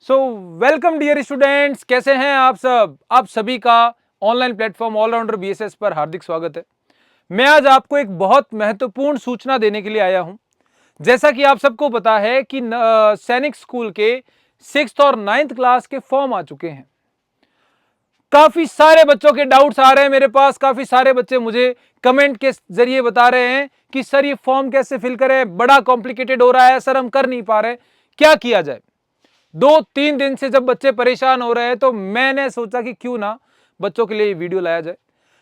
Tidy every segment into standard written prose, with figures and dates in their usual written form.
So welcome dear students, कैसे हैं आप सब। आप सभी का ऑनलाइन प्लेटफॉर्म ऑलराउंडर बीएसएस पर हार्दिक स्वागत है। मैं आज आपको एक बहुत महत्वपूर्ण सूचना देने के लिए आया हूं। जैसा कि आप सबको पता है कि सैनिक स्कूल के 6th और 9th क्लास के फॉर्म आ चुके हैं। काफी सारे बच्चों के डाउट्स आ रहे हैं मेरे पास। काफी सारे बच्चे मुझे कमेंट के जरिए बता रहे हैं कि सर ये फॉर्म कैसे फिल करें, बड़ा कॉम्प्लिकेटेड हो रहा है सर, हम कर नहीं पा रहे, क्या किया जाए। 2-3 दिन से जब बच्चे परेशान हो रहे हैं तो मैंने सोचा कि क्यों ना बच्चों के लिए वीडियो लाया जाए।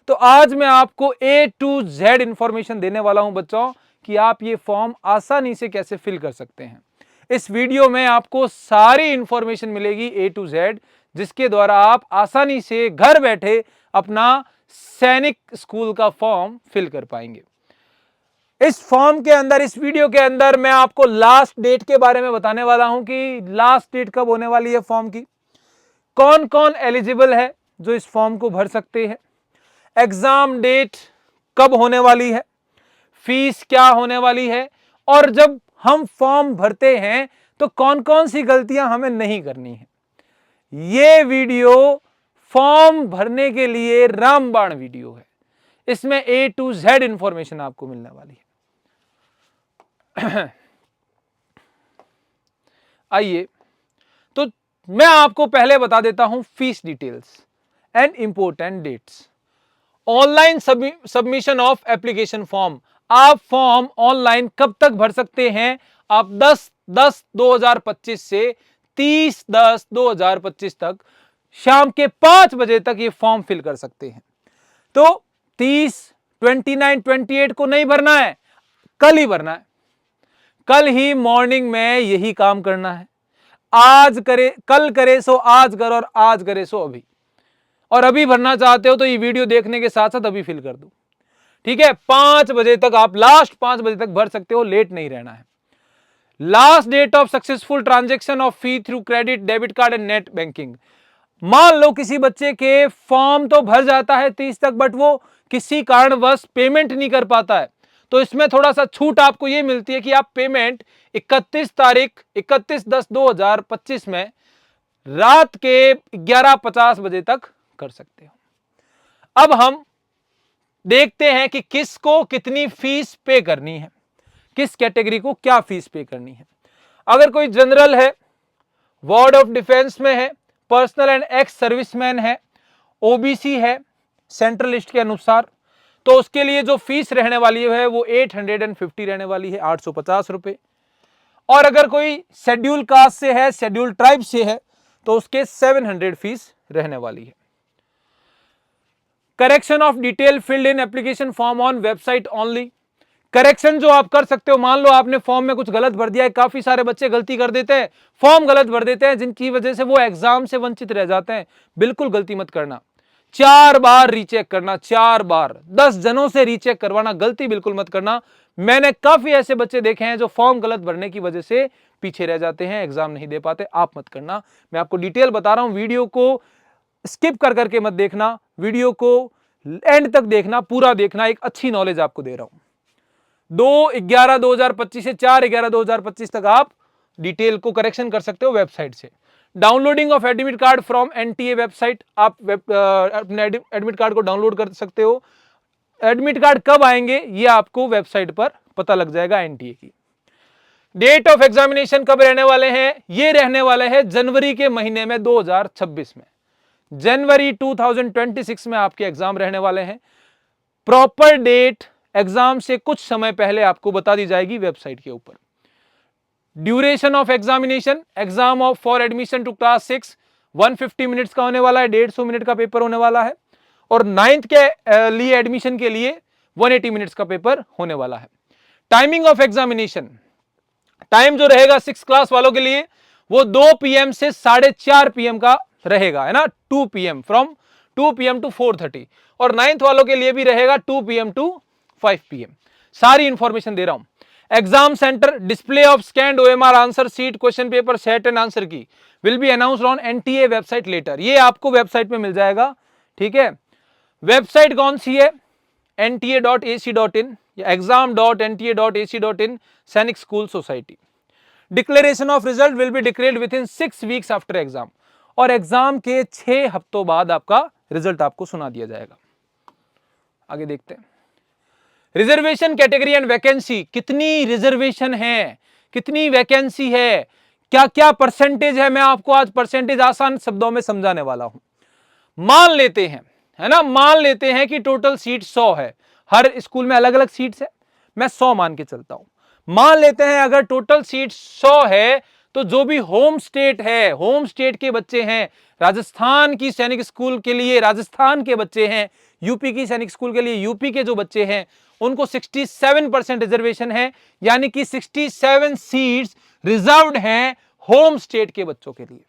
तो आज मैं आपको A to Z इंफॉर्मेशन देने वाला हूं बच्चों कि आप ये फॉर्म आसानी से कैसे फिल कर सकते हैं। इस वीडियो में आपको सारी इंफॉर्मेशन मिलेगी A to Z, जिसके द्वारा आप आसानी से घर बैठे अपना सैनिक स्कूल का फॉर्म फिल कर पाएंगे। इस फॉर्म के अंदर, इस वीडियो के अंदर मैं आपको लास्ट डेट के बारे में बताने वाला हूं कि लास्ट डेट कब होने वाली है फॉर्म की, कौन कौन एलिजिबल है जो इस फॉर्म को भर सकते हैं, एग्जाम डेट कब होने वाली है, फीस क्या होने वाली है, और जब हम फॉर्म भरते हैं तो कौन कौन सी गलतियां हमें नहीं करनी है। यह वीडियो फॉर्म भरने के लिए रामबाण वीडियो है। इसमें A to Z इंफॉर्मेशन आपको मिलने वाली है। आइए तो मैं आपको पहले बता देता हूं fees details and important dates. Online submission of application form. आप फॉर्म ऑनलाइन कब तक भर सकते हैं? आप 10/10/2025 से 30/10/2025 तक शाम के 5 बजे तक ये फॉर्म फिल कर सकते हैं। तो 30, 29, 28 को नहीं भरना है, कल ही भरना है। कल ही मॉर्निंग में यही काम करना है। आज करे, कल करे सो आज कर, और आज करे सो अभी। और अभी भरना चाहते हो तो ये वीडियो देखने के साथ साथ अभी फिल कर दो, ठीक है। 5 बजे तक आप, लास्ट 5 बजे तक भर सकते हो, लेट नहीं रहना है। Last date of successful transaction of fee through credit, debit card and net banking. मान लो किसी बच्चे के फॉर्म तो भर जाता है 30 तक, बट वो किसी कारणवश पेमेंट नहीं कर पाता है, तो इसमें थोड़ा सा छूट आपको ये मिलती है कि आप पेमेंट 31/10/2025 में रात के 11:50 बजे तक कर सकते हो। अब हम देखते हैं कि किसको कितनी फीस पे करनी है, किस कैटेगरी को क्या फीस पे करनी है। अगर कोई जनरल है, वार्ड ऑफ डिफेंस में है, पर्सनल एंड एक्स सर्विसमैन है, ओबीसी है सेंट्रल लिस्ट के अनुसार, तो उसके लिए जो फीस रहने वाली है वो 850 रहने वाली है, 850 रुपए। और अगर कोई शेड्यूल कास्ट से है, शेड्यूल ट्राइब से है, तो उसके 700 फीस रहने वाली है। Correction of detail filled in application form on website only. Correction जो आप कर सकते हो, मान लो आपने फॉर्म में कुछ गलत भर दिया है। काफी सारे बच्चे गलती कर देते हैं, फॉर्म गलत भर देते हैं, जिनकी वजह से वो एग्जाम से वंचित रह जाते हैं। बिल्कुल गलती मत करना। 4 बार रीचेक करना, 4 बार, 10 जनों से रीचेक करवाना, गलती बिल्कुल मत करना। मैंने काफी ऐसे बच्चे देखे हैं जो फॉर्म गलत भरने की वजह से पीछे रह जाते हैं, एग्जाम नहीं दे पाते। आप मत करना। मैं आपको डिटेल बता रहा हूं, वीडियो को स्किप कर करके मत देखना, वीडियो को एंड तक देखना, पूरा देखना। एक अच्छी नॉलेज आपको दे रहा हूं। 2/11/2025 से 4/11/2025 तक आप डिटेल को करेक्शन कर सकते हो वेबसाइट से। Downloading of admit card from NTA website. आप अपने एडमिट कार्ड को डाउनलोड कर सकते हो। एडमिट कार्ड कब आएंगे ये आपको वेबसाइट पर पता लग जाएगा एनटीए की। डेट ऑफ एग्जामिनेशन कब रहने वाले हैं? ये रहने वाले हैं जनवरी के महीने में, 2026 में, जनवरी 2026 में आपके एग्जाम रहने वाले हैं। प्रॉपर डेट एग्जाम से कुछ समय पहले आपको बता दी जाएगी वेबसाइट के ऊपर। Duration of examination, exam of for admission to class 6 150 minutes का होने वाला है, 150 मिनट का पेपर होने वाला है। और 9th के लिए एडमिशन के लिए 180 मिनट्स का पेपर होने वाला है। टाइमिंग ऑफ एग्जामिनेशन, टाइम जो रहेगा 6 क्लास वालों के लिए वो 2 PM से 4:30 PM का रहेगा, है ना, 2 PM, फ्रॉम 2 PM टू 4:30। और 9th वालों के लिए भी रहेगा 2 PM टू 5 PM। सारी इंफॉर्मेशन दे रहा हूं। Exam centre, display of scanned OMR answer sheet, question paper set and answer key will be announced on NTA website letter. ये आपको वेबसाइट में मिल जाएगा, ठीक है। वेबसाइट कौन सी है? nta.ac.in या exam.nta.ac.in, सैनिक school society. Declaration of result will be declared with in 6 weeks after exam, और एग्जाम के 6 हफ्तों बाद आपका रिजल्ट आपको सुना दिया जाएगा। आगे देखते हैं, रिजर्वेशन कैटेगरी एंड वैकेंसी, कितनी रिजर्वेशन है, कितनी वैकेंसी है, क्या क्या परसेंटेज है, मैं आपको आज परसेंटेज आसान शब्दों में समझाने वाला हूं। मान लेते हैं, है ना, मान लेते हैं कि टोटल सीट 100 है, हर स्कूल में अलग अलग सीट्स है, मैं 100 मान के चलता हूं। मान लेते हैं अगर टोटल सीट 100 है तो जो भी होम स्टेट है, होम स्टेट के बच्चे हैं, राजस्थान की सैनिक स्कूल के लिए राजस्थान के बच्चे हैं, यूपी की सैनिक स्कूल के लिए यूपी के जो बच्चे हैं, उनको 67% रिजर्वेशन है, यानी कि 67 सीट्स रिजर्व्ड हैं होम स्टेट के बच्चों के लिए।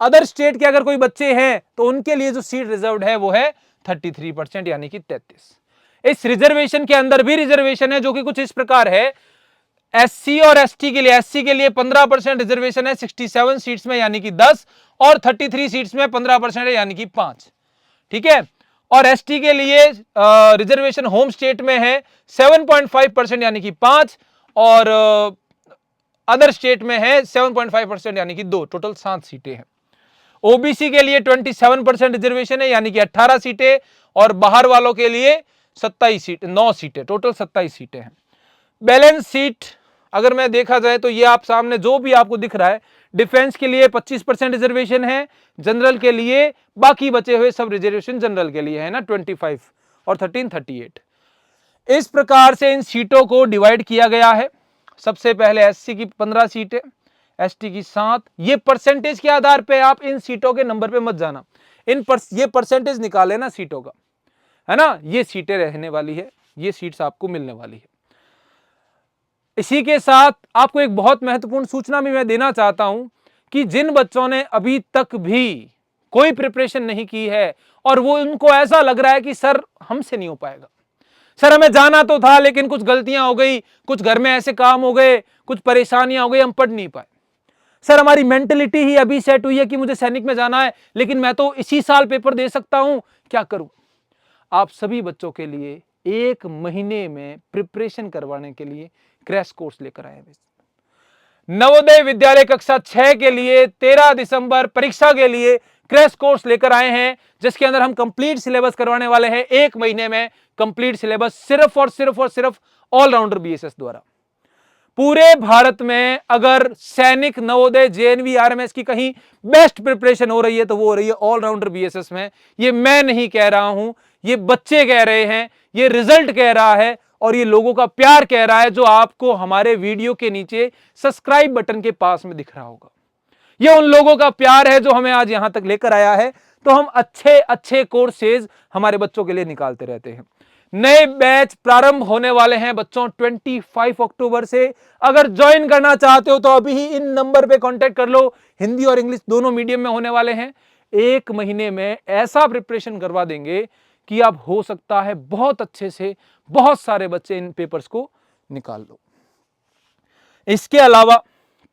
अदर स्टेट के अगर कोई बच्चे हैं तो उनके लिए जो सीट रिजर्व्ड है वो है 33%, यानी कि 33। इस रिजर्वेशन के अंदर भी रिजर्वेशन है जो कि कुछ इस प्रकार है, एससी और एसटी के लिए, एससी के लिए 15% रिजर्वेशन है 67 सीट्स में, यानी कि 10, और 33 सीट्स में 15% है, यानी कि 5। ठीक है, और एसटी के लिए रिजर्वेशन होम स्टेट में है 7.5%, यानी कि 5, और अदर स्टेट में है 7.5%, यानी कि 2, टोटल 7 सीटें हैं। ओबीसी के लिए 27% रिजर्वेशन है, यानी कि 18 सीटें, और बाहर वालों के लिए 9 सीटें, टोटल 27 सीटें हैं। बैलेंस सीट अगर मैं देखा जाए तो ये आप सामने जो भी आपको दिख रहा है, डिफेंस के लिए 25% रिजर्वेशन है, जनरल के लिए बाकी बचे हुए सब रिजर्वेशन जनरल के लिए है ना, 25 और 13 38। इस प्रकार से इन सीटों को डिवाइड किया गया है। सबसे पहले एससी की 15 सीटें, एसटी की 7। ये परसेंटेज के आधार पे आप इन सीटों के नंबर पे मत जाना, ये परसेंटेज निकाले ना सीटों का, है ना, ये सीटें रहने वाली है, ये सीट्स आपको मिलने वाली है। इसी के साथ आपको एक बहुत महत्वपूर्ण सूचना भी मैं देना चाहता हूं कि जिन बच्चों ने अभी तक भी कोई प्रिपरेशन नहीं की है और वो उनको ऐसा लग रहा है कि सर हमसे नहीं हो पाएगा, सर हमें जाना तो था लेकिन कुछ गलतियां हो गई, कुछ घर में ऐसे काम हो गए, कुछ परेशानियां हो गई, हम पढ़ नहीं पाए, सर हमारी मेंटलिटी ही अभी सेट हुई है कि मुझे सैनिक में जाना है लेकिन मैं तो इसी साल पेपर दे सकता हूं, क्या करूं। आप सभी बच्चों के लिए 1 महीने में प्रिपरेशन करवाने के लिए क्रैश कोर्स लेकर आए हैं। नवोदय विद्यालय कक्षा 6 के लिए 13 दिसंबर परीक्षा के लिए क्रैश कोर्स लेकर आए हैं, जिसके अंदर हम कंप्लीट सिलेबस करवाने वाले हैं 1 महीने में, कंप्लीट सिलेबस सिर्फ और सिर्फ ऑलराउंडर बीएसएस द्वारा। पूरे भारत में अगर सैनिक, नवोदय, जेएनवी, आरएमएस की कहीं बेस्ट प्रिपरेशन हो रही है तो वो हो रही है ऑलराउंडर बीएसएस में। ये मैं नहीं कह रहा हूं, ये बच्चे कह रहे हैं, ये रिजल्ट कह रहा है, और ये लोगों का प्यार कह रहा है जो आपको हमारे वीडियो के नीचे सब्सक्राइब बटन के पास में दिख रहा होगा। ये उन लोगों का प्यार है जो हमें आज यहां तक लेकर आया है। तो हम अच्छे अच्छे कोर्सेज हमारे बच्चों के लिए निकालते रहते हैं। नए बैच प्रारंभ होने वाले हैं बच्चों 25 अक्टूबर से। अगर ज्वाइन करना चाहते हो तो अभी ही इन नंबर पे कांटेक्ट कर लो। हिंदी और इंग्लिश दोनों मीडियम में होने वाले हैं। 1 महीने में ऐसा प्रिपरेशन करवा देंगे कि आप हो सकता है बहुत अच्छे से बहुत सारे बच्चे इन पेपर्स को निकाल लो। इसके अलावा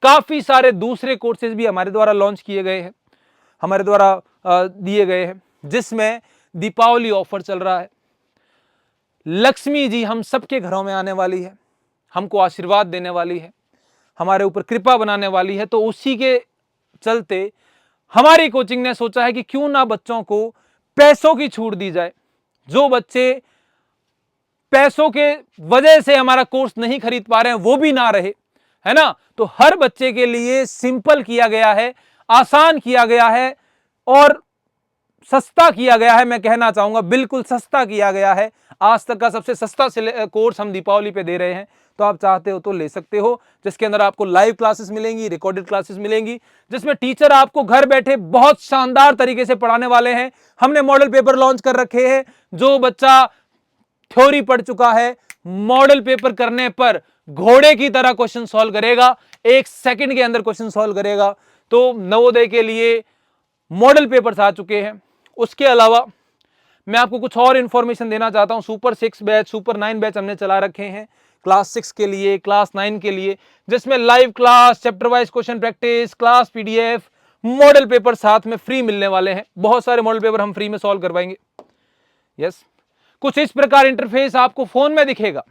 काफी सारे दूसरे कोर्सेज भी हमारे द्वारा लॉन्च किए गए हैं, हमारे द्वारा दिए गए हैं, जिसमें दीपावली ऑफर चल रहा है। लक्ष्मी जी हम सबके घरों में आने वाली है, हमको आशीर्वाद देने वाली है, हमारे ऊपर कृपा बनाने वाली है। तो उसी के चलते हमारी कोचिंग ने सोचा है कि क्यों ना बच्चों को पैसों की छूट दी जाए। जो बच्चे पैसों के वजह से हमारा कोर्स नहीं खरीद पा रहे हैं वो भी ना रहे, है ना। तो हर बच्चे के लिए सिंपल किया गया है, आसान किया गया है और सस्ता किया गया है। मैं कहना चाहूंगा बिल्कुल सस्ता किया गया है। आज तक का सबसे सस्ता कोर्स हम दीपावली पे दे रहे हैं। तो आप चाहते हो तो ले सकते हो, जिसके अंदर आपको लाइव क्लासेस मिलेंगी, रिकॉर्डेड क्लासेस मिलेंगी, जिसमें टीचर आपको घर बैठे बहुत शानदार तरीके से पढ़ाने वाले हैं। हमने मॉडल पेपर लॉन्च कर रखे हैं। जो बच्चा थ्योरी पढ़ चुका है, मॉडल पेपर करने पर घोड़े की तरह क्वेश्चन सॉल्व करेगा, 1 सेकंड के अंदर क्वेश्चन सॉल्व करेगा। तो नवोदय के लिए मॉडल पेपर्स आ चुके हैं। उसके अलावा मैं आपको कुछ और इंफॉर्मेशन देना चाहता हूं। सुपर 6 बैच, सुपर 9 बैच हमने चला रखे हैं क्लास 6 के लिए, क्लास 9 के लिए, जिसमें live class, chapter wise question practice, class PDF, model paper साथ में फ्री मिलने वाले हैं। बहुत सारे मॉडल पेपर हम फ्री में सॉल्व करवाएंगे। यस, कुछ इस प्रकार इंटरफेस आपको फोन में दिखेगा,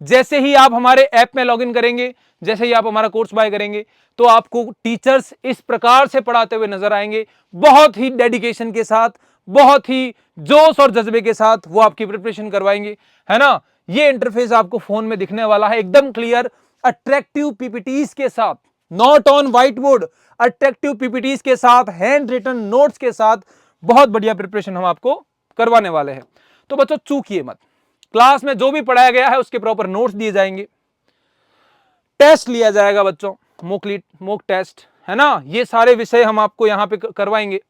जैसे ही आप हमारे ऐप में लॉगिन करेंगे, जैसे ही आप हमारा कोर्स बाय करेंगे, तो आपको टीचर्स इस प्रकार से पढ़ाते हुए नजर आएंगे, बहुत ही डेडिकेशन के साथ, बहुत ही जोश और जज्बे के साथ वो आपकी प्रिपरेशन करवाएंगे, है ना। ये इंटरफेस आपको फोन में दिखने वाला है, एकदम क्लियर, अट्रैक्टिव पीपीटीज के साथ, not on white board, attractive PPTs के साथ, हैंड रिटन नोट्स के साथ, बहुत बढ़िया प्रिपरेशन हम आपको करवाने वाले हैं। तो बच्चों चूकिए मत, क्लास में जो भी पढ़ाया गया है उसके प्रॉपर नोट्स दिए जाएंगे, टेस्ट लिया जाएगा बच्चों, मोक टेस्ट, है ना। ये सारे विषय हम आपको यहां पे करवाएंगे।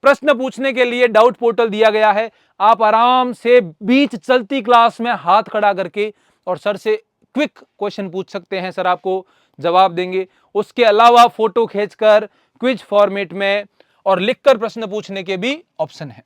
प्रश्न पूछने के लिए डाउट पोर्टल दिया गया है, आप आराम से बीच चलती क्लास में हाथ खड़ा करके और सर से क्विक क्वेश्चन पूछ सकते हैं, सर आपको जवाब देंगे। उसके अलावा फोटो खींचकर क्विज फॉर्मेट में और लिखकर प्रश्न पूछने के भी ऑप्शन है।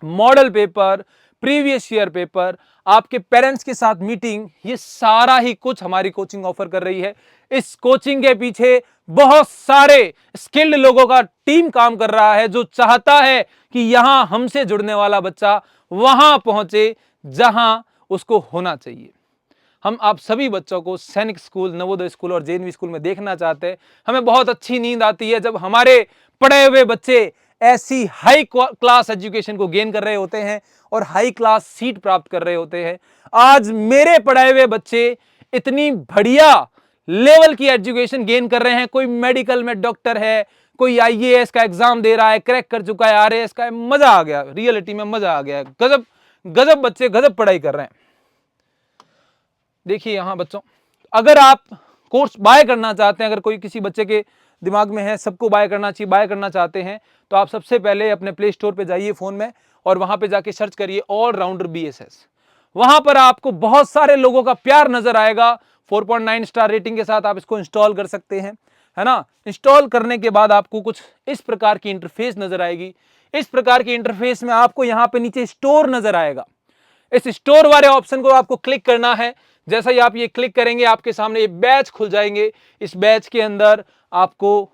Model paper, previous year paper, आपके पेरेंट्स के साथ मीटिंग, ये सारा ही कुछ हमारी कोचिंग ऑफर कर रही है। इस कोचिंग के पीछे बहुत सारे स्किल्ड लोगों का टीम काम कर रहा है, जो चाहता है कि यहां हमसे जुड़ने वाला बच्चा वहां पहुंचे जहां उसको होना चाहिए। हम आप सभी बच्चों को सैनिक स्कूल, नवोदय स्कूल और जेएनवी स्कूल में देखना चाहते हैं। हमें बहुत अच्छी नींद आती है जब हमारे पढ़े हुए बच्चे ऐसी हाई क्लास एजुकेशन को गेन कर रहे होते हैं और हाई क्लास सीट प्राप्त कर रहे होते हैं। आज मेरे पढ़े हुए बच्चे इतनी बढ़िया लेवल की एजुकेशन गेन कर रहे हैं, कोई मेडिकल में डॉक्टर है, कोई आईएएस का एग्जाम दे रहा है, क्रैक कर चुका है, आरएएस का है। मजा आ गया, रियलिटी में मजा आ गया। गजब गजब बच्चे गजब पढ़ाई कर रहे हैं। देखिए यहां बच्चों, अगर आप कोर्स बाय करना चाहते हैं, अगर कोई किसी बच्चे के दिमाग में है सबको बाय करना चाहिए, बाय करना चाहते हैं, तो आप सबसे पहले अपने प्ले स्टोर पे जाइए फोन में और वहां पे जाके सर्च करिए ऑलराउंडर बीएसएस। वहां पर आपको बहुत सारे लोगों का प्यार नजर आएगा। 4.9 स्टार रेटिंग के साथ आप इसको इंस्टॉल कर सकते हैं, है ना। इंस्टॉल करने के बाद आपको कुछ इस प्रकार की इंटरफेस नजर आएगी। इस प्रकार की इंटरफेस में आपको यहां पे नीचे स्टोर नजर आएगा। इस स्टोर वाले ऑप्शन को आपको क्लिक करना है। जैसा ही आप ये क्लिक करेंगे, आपके सामने ये बैच खुल जाएंगे। इस बैच के अंदर आपको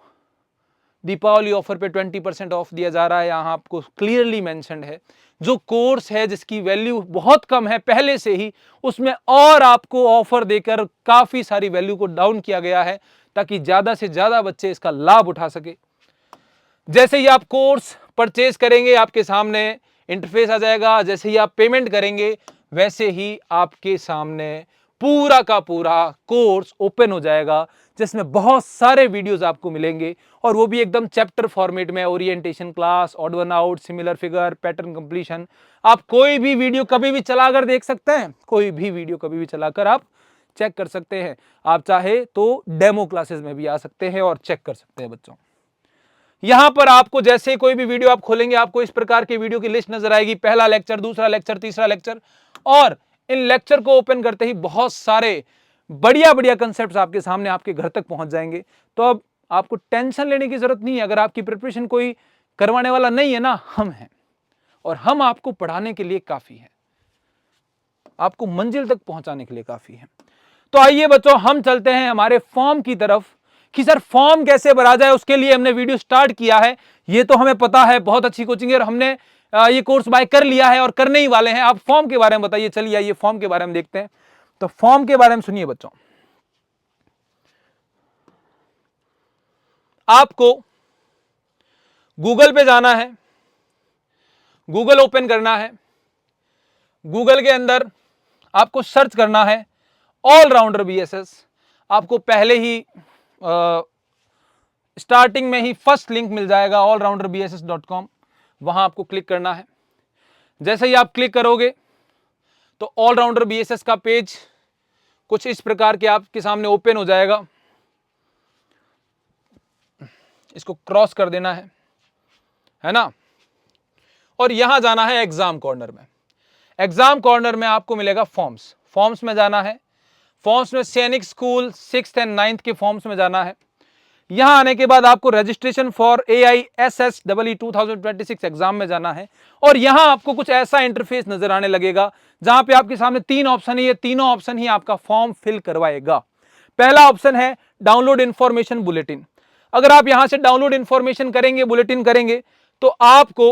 दीपावली ऑफर पे 20% ऑफ दिया जा रहा है। यहां आपको क्लियरली मेंशन्ड है। जो कोर्स है जिसकी वैल्यू बहुत कम है पहले से ही, उसमें और आपको ऑफर देकर काफी सारी वैल्यू को डाउन किया गया है, ताकि ज्यादा से ज्यादा बच्चे इसका लाभ उठा सके। जैसे ही आप कोर्स परचेज करेंगे, आपके सामने इंटरफेस आ जाएगा। जैसे ही आप पेमेंट करेंगे, वैसे ही आपके सामने पूरा का पूरा कोर्स ओपन हो जाएगा, जिसमें बहुत सारे वीडियोस आपको मिलेंगे, और वो भी एकदम चैप्टर फॉर्मेट में। Orientation class, odd one out, similar figure, pattern completion. आप कोई भी वीडियो कभी भी चलाकर देख सकते हैं, कोई भी वीडियो कभी भी चलाकर आप चेक कर सकते हैं। आप चाहे तो डेमो क्लासेस में भी आ सकते हैं और चेक कर सकते हैं बच्चों। यहां पर आपको जैसे कोई भी वीडियो आप खोलेंगे, आपको इस प्रकार की वीडियो की लिस्ट नजर आएगी। पहला लेक्चर, दूसरा लेक्चर, तीसरा लेक्चर, और इन लेक्चर को ओपन करते ही बहुत सारे बढ़िया बढ़िया कंसेप्ट्स आपके सामने, आपके घर तक पहुंच जाएंगे। तो अब आपको टेंशन लेने की जरूरत नहीं है। अगर आपकी प्रिपरेशन कोई करवाने वाला नहीं है ना, हम हैं, और हम आपको पढ़ाने के लिए काफी है, आपको मंजिल तक पहुंचाने के लिए काफी है। तो आइए बच्चों, हम चलते हैं हमारे फॉर्म की तरफ कि सर फॉर्म कैसे भरा जाए। उसके लिए हमने वीडियो स्टार्ट किया है, ये तो हमें पता है, बहुत अच्छी कोचिंग है और हमने ये कोर्स बाय कर लिया है और करने ही वाले हैं। आप फॉर्म के बारे में बताइए। चलिए आइए फॉर्म के बारे में देखते हैं। तो फॉर्म के बारे में सुनिए बच्चों, आपको गूगल पे जाना है, गूगल ओपन करना है। गूगल के अंदर आपको सर्च करना है ऑलराउंडर बीएसएस। आपको पहले ही स्टार्टिंग में ही फर्स्ट लिंक मिल जाएगा allrounderbss.com, वहां आपको क्लिक करना है। जैसे ही आप क्लिक करोगे तो ऑलराउंडर बीएसएस का पेज कुछ इस प्रकार के आपके सामने ओपन हो जाएगा। इसको क्रॉस कर देना है ना, और यहां जाना है एग्जाम कॉर्नर में। एग्जाम कॉर्नर में आपको मिलेगा फॉर्म्स, फॉर्म्स में जाना है। फॉर्म्स में सैनिक स्कूल 6th एंड 9th के फॉर्म्स में जाना है। यहां आने के बाद आपको रजिस्ट्रेशन फॉर AISSEE 2026 एग्जाम में जाना है, और यहां आपको कुछ ऐसा इंटरफेस नजर आने लगेगा जहां पे आपके सामने 3 ऑप्शन है। ये तीनों ऑप्शन ही आपका फॉर्म फिल करवाएगा। पहला ऑप्शन है डाउनलोड इंफॉर्मेशन बुलेटिन। अगर आप यहां से डाउनलोड इंफॉर्मेशन करेंगे, बुलेटिन करेंगे, तो आपको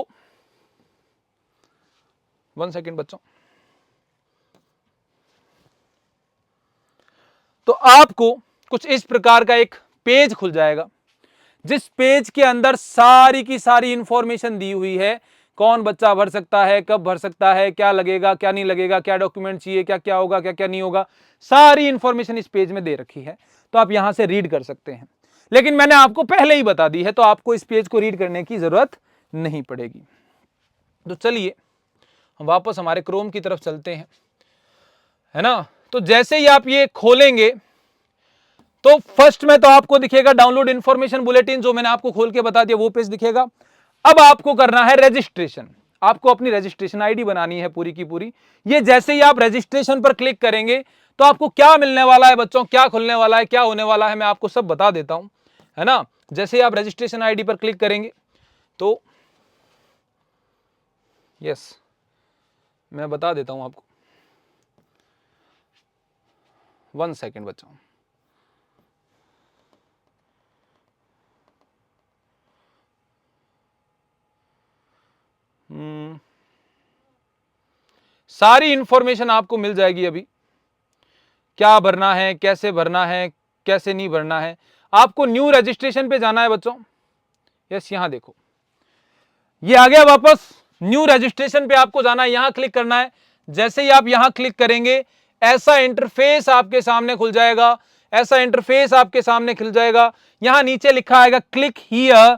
1 सेकेंड बच्चों, तो आपको कुछ इस प्रकार का एक पेज खुल जाएगा, जिस पेज के अंदर सारी की सारी इंफॉर्मेशन दी हुई है। कौन बच्चा भर सकता है, कब भर सकता है, क्या लगेगा, क्या नहीं लगेगा, क्या डॉक्यूमेंट चाहिए, क्या क्या होगा, क्या क्या नहीं होगा, सारी इंफॉर्मेशन इस पेज में दे रखी है। तो आप यहां से रीड कर सकते हैं, लेकिन मैंने आपको पहले ही बता दी है, तो आपको इस पेज को रीड करने की जरूरत नहीं पड़ेगी। तो चलिए हम वापस हमारे क्रोम की तरफ चलते हैं, है ना। तो जैसे ही आप ये खोलेंगे तो फर्स्ट में तो आपको दिखेगा डाउनलोड इंफॉर्मेशन बुलेटिन, जो मैंने आपको खोल के बता दिया वो पेज दिखेगा। अब आपको करना है रजिस्ट्रेशन, आपको अपनी रजिस्ट्रेशन आईडी बनानी है पूरी की पूरी। ये जैसे ही आप रजिस्ट्रेशन पर क्लिक करेंगे तो आपको क्या मिलने वाला है बच्चों, क्या खुलने वाला है, क्या होने वाला है, मैं आपको सब बता देता हूं, है ना। जैसे ही आप रजिस्ट्रेशन आईडी पर क्लिक करेंगे तो यस, मैं बता देता हूं आपको, 1 सेकेंड बच्चों। सारी इंफॉर्मेशन आपको मिल जाएगी अभी, क्या भरना है, कैसे भरना है, कैसे नहीं भरना है। आपको न्यू रजिस्ट्रेशन पे जाना है बच्चों। यस, यहां देखो ये आ गया वापस, न्यू रजिस्ट्रेशन पे आपको जाना है, यहां क्लिक करना है। जैसे ही आप यहां क्लिक करेंगे ऐसा इंटरफेस आपके सामने खुल जाएगा, ऐसा इंटरफेस आपके सामने खुल जाएगा। यहां नीचे लिखा आएगा क्लिक हियर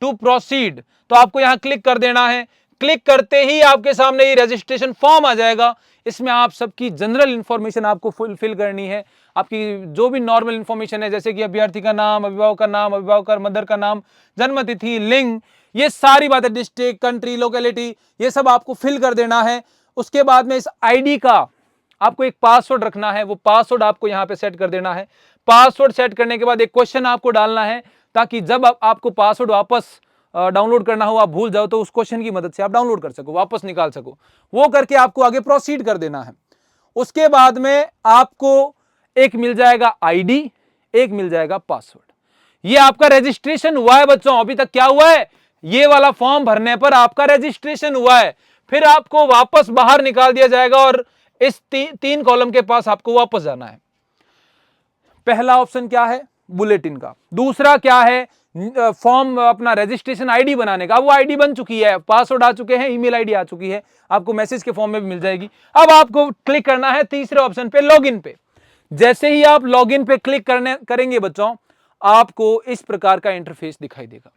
टू प्रोसीड, तो आपको यहां क्लिक कर देना है। क्लिक करते ही आपके सामने ये रजिस्ट्रेशन फॉर्म आ जाएगा। इसमें आप सबकी जनरल इंफॉर्मेशन आपको फुलफिल करनी है, आपकी जो भी नॉर्मल इंफॉर्मेशन है, जैसे कि अभ्यर्थी का नाम, अभिभावक का नाम, अभिभावक का मदर का नाम, जन्म तिथि, लिंग, ये सारी बातें, डिस्ट्रिक्ट, कंट्री, लोकेलिटी, ये सब आपको फिल कर देना है। उसके बाद में इस आईडी का आपको एक पासवर्ड रखना है, वो पासवर्ड आपको यहां पे सेट कर देना है। पासवर्ड सेट करने के बाद एक क्वेश्चन आपको डालना है, ताकि जब आपको पासवर्ड वापस डाउनलोड करना हो, आप भूल जाओ तो उस क्वेश्चन की मदद से आप डाउनलोड कर सको, वापस निकाल सको। वो करके आपको आगे प्रोसीड कर देना है। उसके बाद में आपको एक मिल जाएगा आईडी, एक मिल जाएगा पासवर्ड। ये आपका रजिस्ट्रेशन हुआ है बच्चों। अभी तक क्या हुआ है, ये वाला फॉर्म भरने पर आपका रजिस्ट्रेशन हुआ है। फिर आपको वापस बाहर निकाल दिया जाएगा और इस तीन कॉलम के पास आपको वापस जाना है। पहला ऑप्शन क्या है, बुलेटिन का। दूसरा क्या है, फॉर्म अपना रजिस्ट्रेशन आईडी बनाने का। वो आईडी बन चुकी है, पासवर्ड आ चुके हैं, ईमेल आईडी आ चुकी है, आपको मैसेज के फॉर्म में भी मिल जाएगी। अब आपको क्लिक करना है तीसरे ऑप्शन पे, लॉगिन पे। जैसे ही आप लॉगिन पे क्लिक करेंगे बच्चों, आपको इस प्रकार का इंटरफेस दिखाई देगा।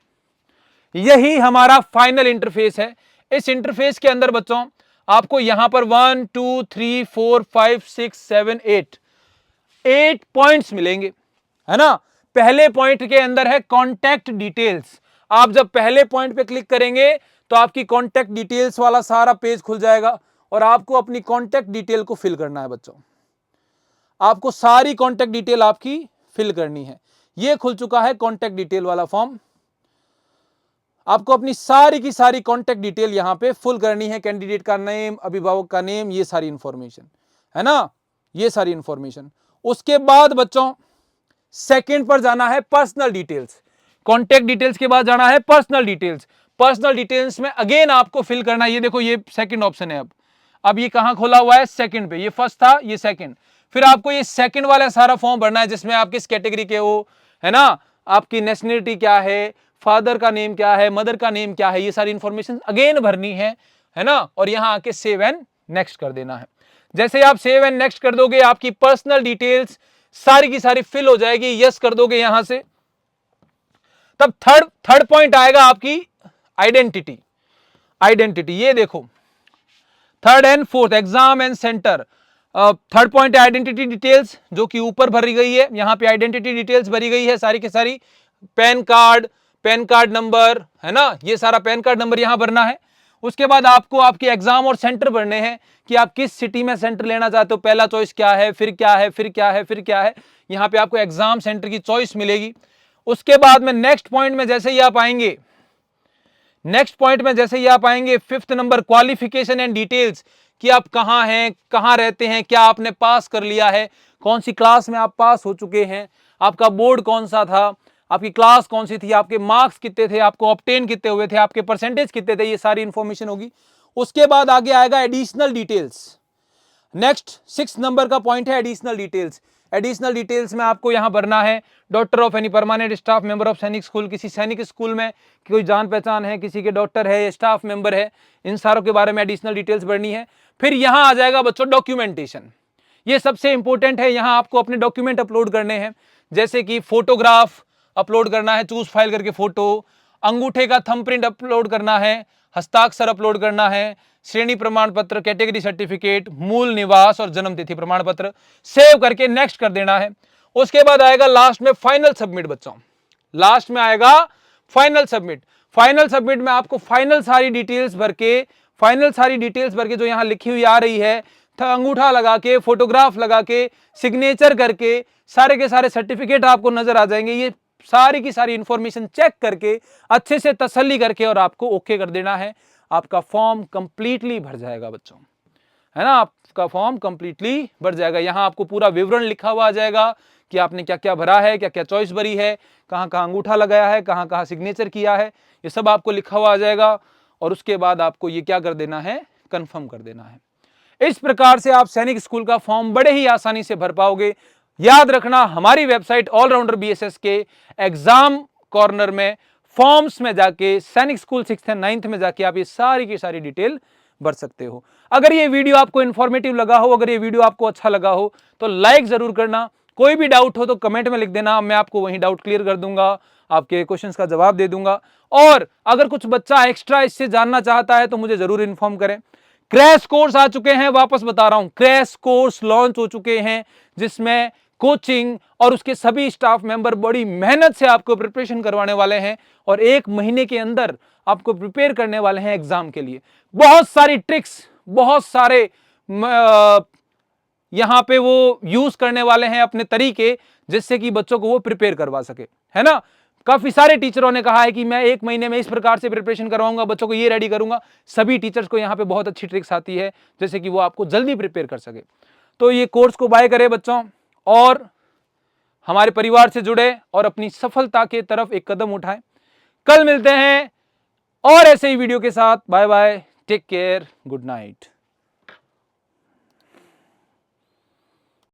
यही हमारा फाइनल इंटरफेस है। इस इंटरफेस के अंदर बच्चों आपको यहां पर 1 2 3 4 5 6 7 8 पॉइंट्स मिलेंगे, है ना। पहले पॉइंट के अंदर है कॉन्टैक्ट डिटेल्स। आप जब पहले पॉइंट पे क्लिक करेंगे तो आपकी कॉन्टैक्ट डिटेल्स वाला सारा पेज खुल जाएगा और आपको अपनी कॉन्टैक्ट डिटेल को फिल करना है बच्चों। आपको सारी कॉन्टैक्ट डिटेल आपकी फिल करनी है। यह खुल चुका है कॉन्टैक्ट डिटेल वाला फॉर्म। आपको अपनी सारी की सारी कॉन्टैक्ट डिटेल यहां पे फुल करनी है, कैंडिडेट का नेम, अभिभावक का नेम, ये सारी इंफॉर्मेशन, है ना, ये सारी इंफॉर्मेशन। उसके बाद बच्चों सेकंड पर जाना है पर्सनल डिटेल्स। कॉन्टैक्ट डिटेल्स के बाद जाना है पर्सनल डिटेल्स। पर्सनल डिटेल्स में अगेन आपको फिल करना है। ये देखो, ये सेकंड ऑप्शन है। अब ये कहां खोला हुआ है, सेकंड पे। ये फर्स्ट था, ये सेकंड। फिर आपको ये सेकंड वाला सारा फॉर्म भरना है, जिसमें आप किस कैटेगरी के हो, है ना, आपकी नेशनलिटी क्या है, फादर का नेम क्या है, मदर का नेम क्या है, ये सारी इंफॉर्मेशन अगेन भरनी है ना। और यहां आके सेव एंड नेक्स्ट कर देना है। जैसे आप सेव एंड नेक्स्ट कर दोगे, आपकी पर्सनल डिटेल्स सारी की सारी फिल हो जाएगी। यस कर दोगे यहां से, तब थर्ड पॉइंट आएगा आपकी आइडेंटिटी। आइडेंटिटी ये देखो, third and fourth, exam and centre. Third point है आइडेंटिटी डिटेल्स, जो कि ऊपर भरी गई है। यहां पे आइडेंटिटी डिटेल्स भरी गई है सारी की सारी। पैन कार्ड नंबर, है ना, ये सारा पैन कार्ड नंबर यहां भरना है। उसके बाद आपको आपके एग्जाम और सेंटर भरने हैं कि आप किस सिटी में सेंटर लेना चाहते हो। पहला चॉइस क्या है, फिर क्या है, फिर क्या है, फिर क्या है। यहां पे आपको एग्जाम सेंटर की चॉइस मिलेगी। उसके बाद में नेक्स्ट पॉइंट में जैसे ही आप आएंगे, fifth number, qualification and details, कि आप कहां हैं, कहां रहते हैं, क्या आपने पास कर लिया है, कौन सी क्लास में आप पास हो चुके हैं, आपका बोर्ड कौन सा था, आपकी क्लास कौन सी थी, आपके मार्क्स कितने थे, आपको ऑब्टेन कितने हुए थे, आपके परसेंटेज कितने थे, ये सारी इंफॉर्मेशन होगी। उसके बाद आगे आएगा एडिशनल डिटेल्स। नेक्स्ट 6 नंबर का पॉइंट है एडिशनल डिटेल्स। एडिशनल डिटेल्स में आपको यहाँ भरना है। Doctor of any permanent staff member of सैनिक स्कूल, किसी सैनिक स्कूल में कोई जान पहचान है, किसी के डॉक्टर है या स्टाफ मेंबर है, इन सारों के बारे में एडिशनल डिटेल्स भरनी है। फिर यहाँ आ जाएगा बच्चों डॉक्यूमेंटेशन। ये सबसे इंपॉर्टेंट है। यहाँ आपको अपने डॉक्यूमेंट अपलोड करने हैं, जैसे कि फोटोग्राफ अपलोड करना है, चूज फाइल करके फोटो, अंगूठे का थंबप्रिंट अपलोड करना है, हस्ताक्षर अपलोड करना है, श्रेणी प्रमाण पत्र, कैटेगरी सर्टिफिकेट, मूल निवास और जन्म तिथि प्रमाण पत्र, सेव करके नेक्स्ट कर देना है। उसके बाद आएगा लास्ट में फाइनल सबमिट। बच्चों लास्ट में आएगा फाइनल सबमिट। फाइनल सबमिट में आपको फाइनल सारी डिटेल्स भर के जो यहां लिखी हुई आ रही है, अंगूठा लगा के, फोटोग्राफ लगा के, सिग्नेचर करके सारे के सारे सर्टिफिकेट आपको नजर आ जाएंगे। ये सारी की सारी इंफॉर्मेशन चेक करके अच्छे से तसल्ली करके और आपको ओके कर देना है। आपका फॉर्म कंप्लीटली भर जाएगा बच्चों, है ना। आपका फॉर्म कंप्लीटली भर जाएगा। यहाँ आपको पूरा विवरण लिखा हुआ आ जाएगा कि आपने क्या क्या भरा है, क्या क्या चॉइस भरी है, कहाँ कहाँ अंगूठा लगाया है, कहाँ कहाँ सिग्नेचर किया है, ये सब आपको लिखा हुआ आ जाएगा। और उसके बाद आपको ये क्या कर देना है, कंफर्म कर देना है। इस प्रकार से आप सैनिक स्कूल का फॉर्म बड़े ही आसानी से भर पाओगे। याद रखना, हमारी वेबसाइट ऑलराउंडर बीएसएस के एग्जाम कॉर्नर में फॉर्म्स में जाके सैनिक स्कूल 6th एंड 9th में जाके आप ये सारी की सारी डिटेल भर सकते हो। अगर ये वीडियो आपको इंफॉर्मेटिव लगा हो, अगर ये वीडियो आपको अच्छा लगा हो तो लाइक जरूर करना। कोई भी डाउट हो तो कमेंट में लिख देना, मैं आपको वहीं डाउट क्लियर कर दूंगा, आपके क्वेश्चंस का जवाब दे दूंगा। और अगर कुछ बच्चा एक्स्ट्रा इससे जानना चाहता है तो मुझे जरूर इन्फॉर्म करें। क्रैश कोर्स आ चुके हैं, वापस बता रहा हूं, क्रैश कोर्स लॉन्च हो चुके हैं, जिसमें कोचिंग और उसके सभी स्टाफ मेंबर बड़ी मेहनत से आपको प्रिपरेशन करवाने वाले हैं और 1 महीने के अंदर आपको प्रिपेयर करने वाले हैं एग्जाम के लिए। बहुत सारी ट्रिक्स, बहुत सारे यहां पे वो यूज करने वाले हैं अपने तरीके, जिससे कि बच्चों को वो प्रिपेयर करवा सके, है ना। काफी सारे टीचरों ने कहा है कि मैं 1 महीने में इस प्रकार से प्रिपरेशन करवाऊंगा, बच्चों को ये रेडी करूंगा। सभी टीचर्स को यहाँ पे बहुत अच्छी ट्रिक्स आती है, जैसे कि वो आपको जल्दी प्रिपेयर कर सके। तो ये कोर्स को बाय करें बच्चों, और हमारे परिवार से जुड़े और अपनी सफलता के तरफ एक कदम उठाएं। कल मिलते हैं और ऐसे ही वीडियो के साथ। Bye bye, take care, good night.